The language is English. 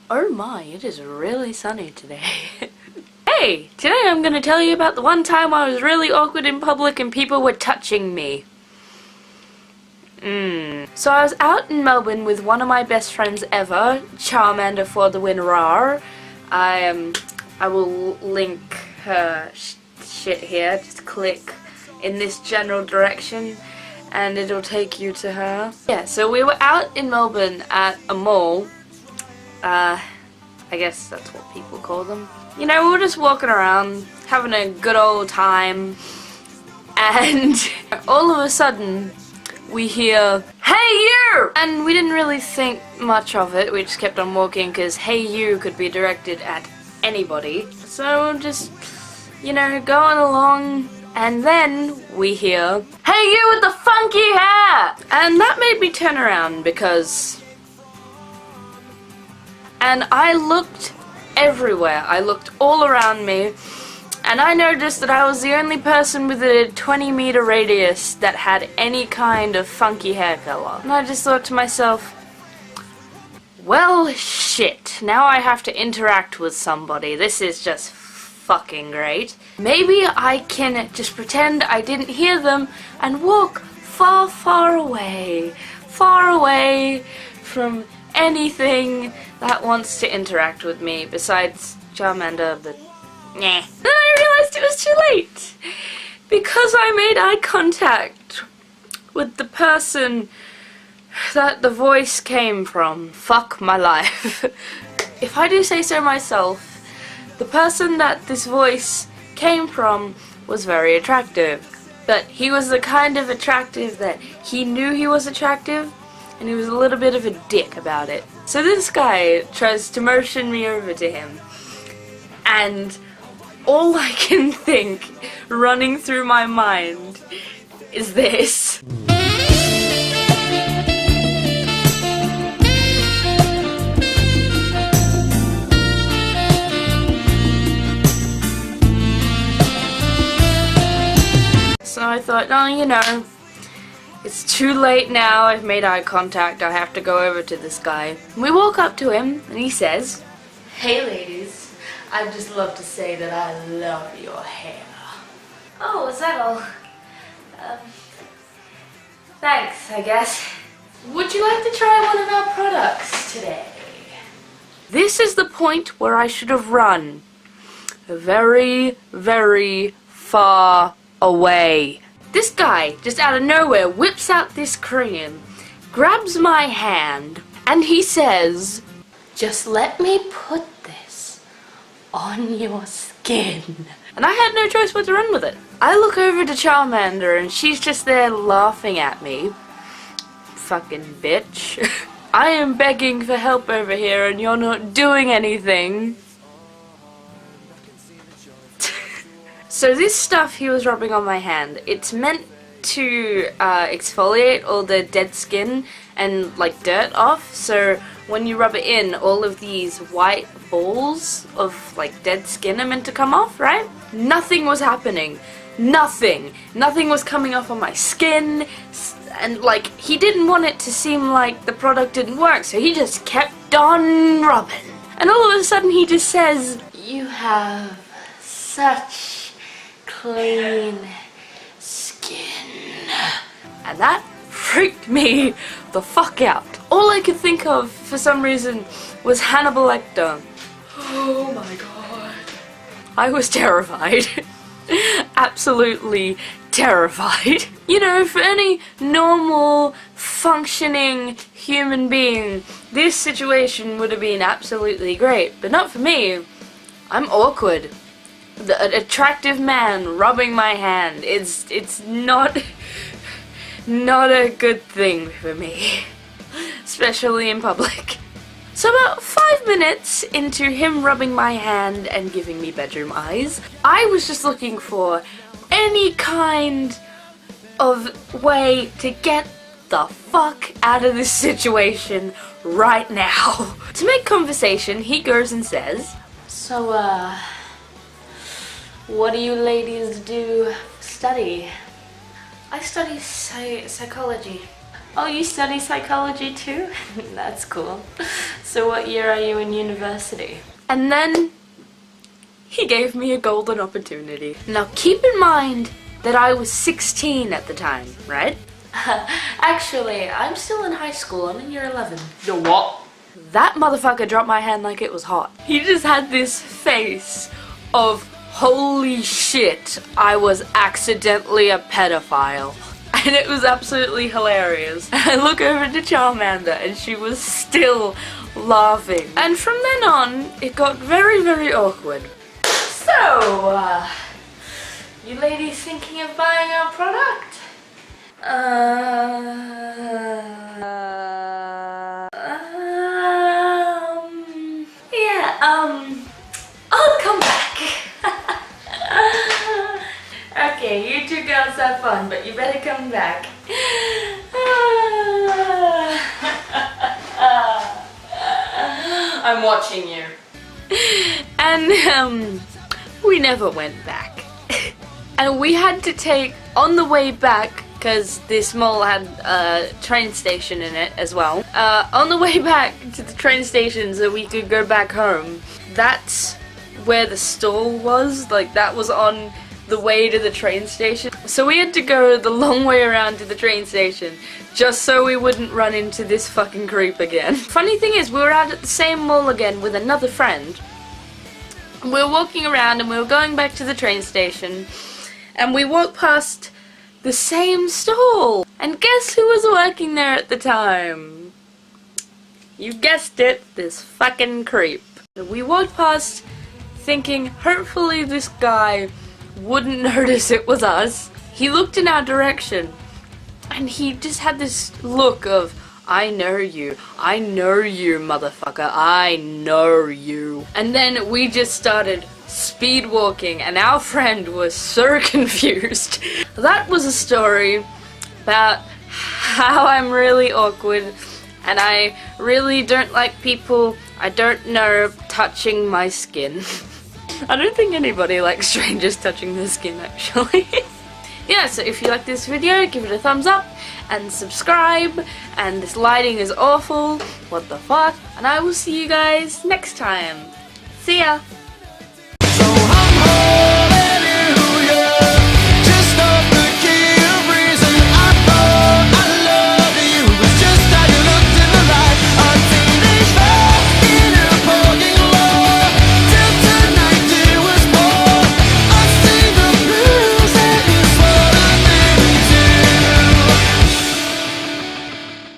Oh my, it is really sunny today. Hey, today I'm gonna tell you about the one time I was really awkward in public and people were touching me. So I was out in Melbourne with one of my best friends ever, Charmander for the win rar. I will link her shit here, just click in this general direction and it'll take you to her. Yeah, so we were out in Melbourne at a mall. I guess that's what people call them. You know, we were just walking around, having a good old time, and all of a sudden, we hear, "Hey you!" And we didn't really think much of it, we just kept on walking, because "Hey you" could be directed at anybody. So just, you know, going along, and then we hear, "Hey you with the funky hair!" And that made me turn around, because... And I looked everywhere. I looked all around me, and I noticed that I was the only person within a 20-meter radius that had any kind of funky hair color. And I just thought to myself, well, shit. Now I have to interact with somebody. This is just fucking great. Maybe I can just pretend I didn't hear them and walk far, far away from anything that wants to interact with me besides Charmander, but nah. Then I realized it was too late because I made eye contact with the person that the voice came from. Fuck my life. If I do say so myself, the person that this voice came from was very attractive, but he was the kind of attractive that he knew he was attractive, and he was a little bit of a dick about it. So this guy tries to motion me over to him, and all I can think running through my mind is this. So I thought, oh, you know, it's too late now, I've made eye contact, I have to go over to this guy. We walk up to him, and he says, "Hey ladies, I'd just love to say that I love your hair." Oh, is that all? Thanks, I guess. Would you like to try one of our products today? This is the point where I should have run. Very, very far away. This guy, just out of nowhere, whips out this cream, grabs my hand, and he says, "Just let me put this on your skin." And I had no choice but to run with it. I look over to Charmander, and she's just there laughing at me. Fucking bitch. I am begging for help over here, and you're not doing anything. So this stuff he was rubbing on my hand, it's meant to exfoliate all the dead skin and like dirt off, so when you rub it in, all of these white balls of like dead skin are meant to come off, right? Nothing was happening. Nothing was coming off on my skin, and like he didn't want it to seem like the product didn't work, so he just kept on rubbing. And all of a sudden he just says, "You have such clean skin." And that freaked me the fuck out. All I could think of for some reason was Hannibal Lecter. Oh my god. I was terrified. Absolutely terrified. You know, for any normal, functioning human being, this situation would have been absolutely great, but not for me. I'm awkward. An attractive man rubbing my hand, it's not a good thing for me, especially in public. So about 5 minutes into him rubbing my hand and giving me bedroom eyes, I was just looking for any kind of way to get the fuck out of this situation right now. To make conversation, he goes and says, "So, what do you ladies do study?" "I study psychology." Oh, you study psychology too? That's cool. So what year are you in university? And then he gave me a golden opportunity. Now keep in mind that I was 16 at the time, right? Actually, I'm still in high school. I'm in year 11. The what? That motherfucker dropped my hand like it was hot. He just had this face of, holy shit, I was accidentally a pedophile. And it was absolutely hilarious. I look over to Charmander and she was still laughing. And from then on, it got very, very awkward. So, you ladies thinking of buying our product? I'll come back. Okay, you two girls have fun, but you better come back. I'm watching you. And, we never went back. And we had to take, on the way back, because this mall had a train station in it as well. On the way back to the train station so we could go back home, that's where the stall was. Like, that was on the way to the train station. So we had to go the long way around to the train station just so we wouldn't run into this fucking creep again. Funny thing is, we were out at the same mall again with another friend. We were walking around and we were going back to the train station and we walked past the same stall. And guess who was working there at the time? You guessed it, this fucking creep. We walked past thinking hopefully this guy wouldn't notice it was us. He looked in our direction and he just had this look of, I know you, motherfucker, I know you. And then we just started speed walking and our friend was so confused. That was a story about how I'm really awkward and I really don't like people I don't know touching my skin. I don't think anybody likes strangers touching their skin, actually. Yeah, so if you like this video, give it a thumbs up and subscribe. And this lighting is awful. What the fuck? And I will see you guys next time. See ya!